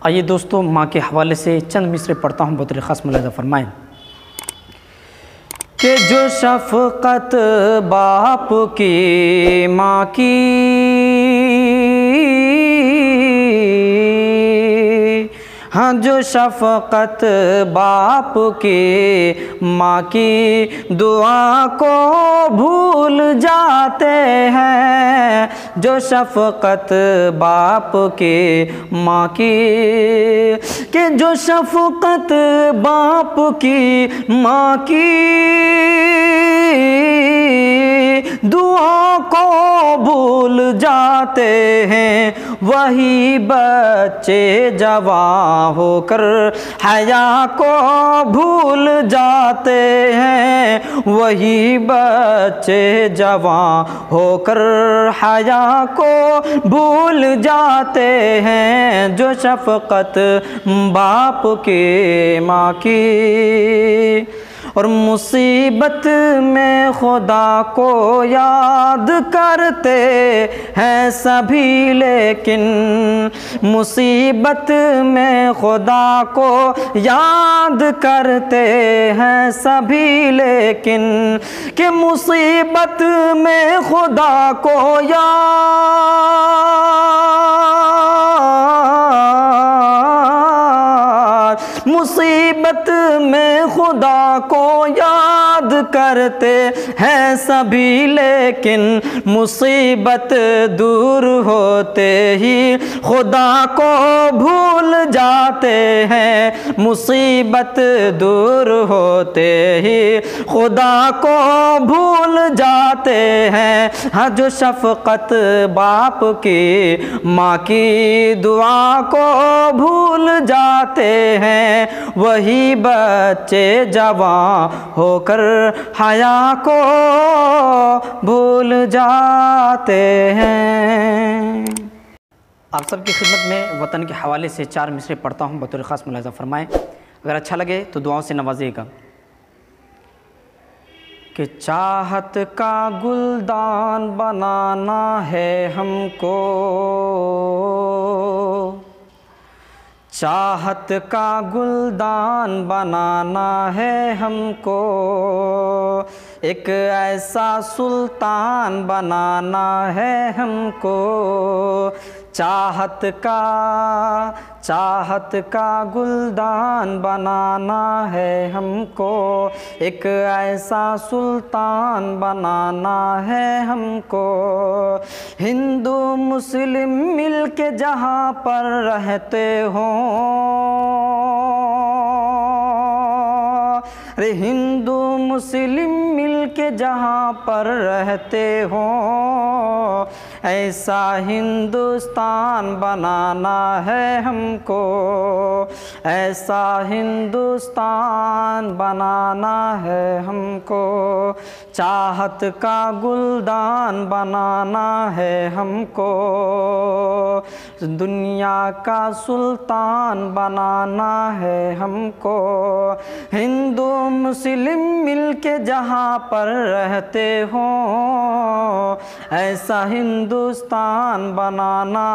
आइए दोस्तों, माँ के हवाले से चंद मिसरे पढ़ता हूँ, बहुत ख़ास मुलाहिज़ा फरमाएं कि जो शफ़क़त बाप की माँ की, हाँ जो शफ़क़त बाप की माँ की दुआ को भूल जाते हैं, जो शफ़क़त बाप के माँ की, कि जो शफ़क़त बाप की माँ की दुआ को भूल जाते हैं, वही बच्चे जवां होकर हया को भूल जाते हैं, वही बच्चे जवां होकर हया को भूल जाते हैं, जो शफ़क़त बाप के माँ की। और मुसीबत में खुदा को याद करते हैं सभी, लेकिन मुसीबत में खुदा को याद करते हैं सभी, लेकिन कि मुसीबत में खुदा को मुसीबत में खुदा को याद करते हैं सभी, लेकिन मुसीबत दूर होते ही खुदा को भूल जाते हैं, मुसीबत दूर होते ही खुदा को भूल जाते हैं। हाँ जो शफ़क़त बाप की माँ की दुआ को भूल जाते हैं, वही बच्चे जवां होकर हया को भूल जाते हैं। आप सबकी खिदमत में वतन के हवाले से 4 मिसरे पढ़ता हूँ, बतौर ख़ास मुलाहिज़ा फरमाएं। अगर अच्छा लगे तो दुआओं से नवाजिएगा। कि चाहत का गुलदान बनाना है हमको, चाहत का गुलदान बनाना है हमको, एक ऐसा सुल्तान बनाना है हमको, चाहत का गुलदान बनाना है हमको, एक ऐसा सुल्तान बनाना है हमको। हिंदू मुस्लिम मिल के जहाँ पर रहते हों, अरे हिंदू मुस्लिम मिल के जहाँ पर रहते हों, ऐसा हिंदुस्तान बनाना है हमको, ऐसा हिंदुस्तान बनाना है हमको, चाहत का गुलदान बनाना है हमको, दुनिया का सुल्तान बनाना है हमको। हिंदू मुस्लिम मिल के जहाँ पर रहते हों, ऐसा हिंदुस्तान बनाना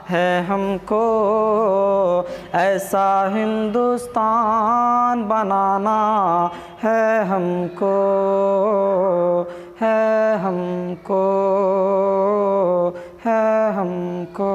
है हमको, ऐसा हिंदुस्तान बनाना है हमको, है हमको, है हमको।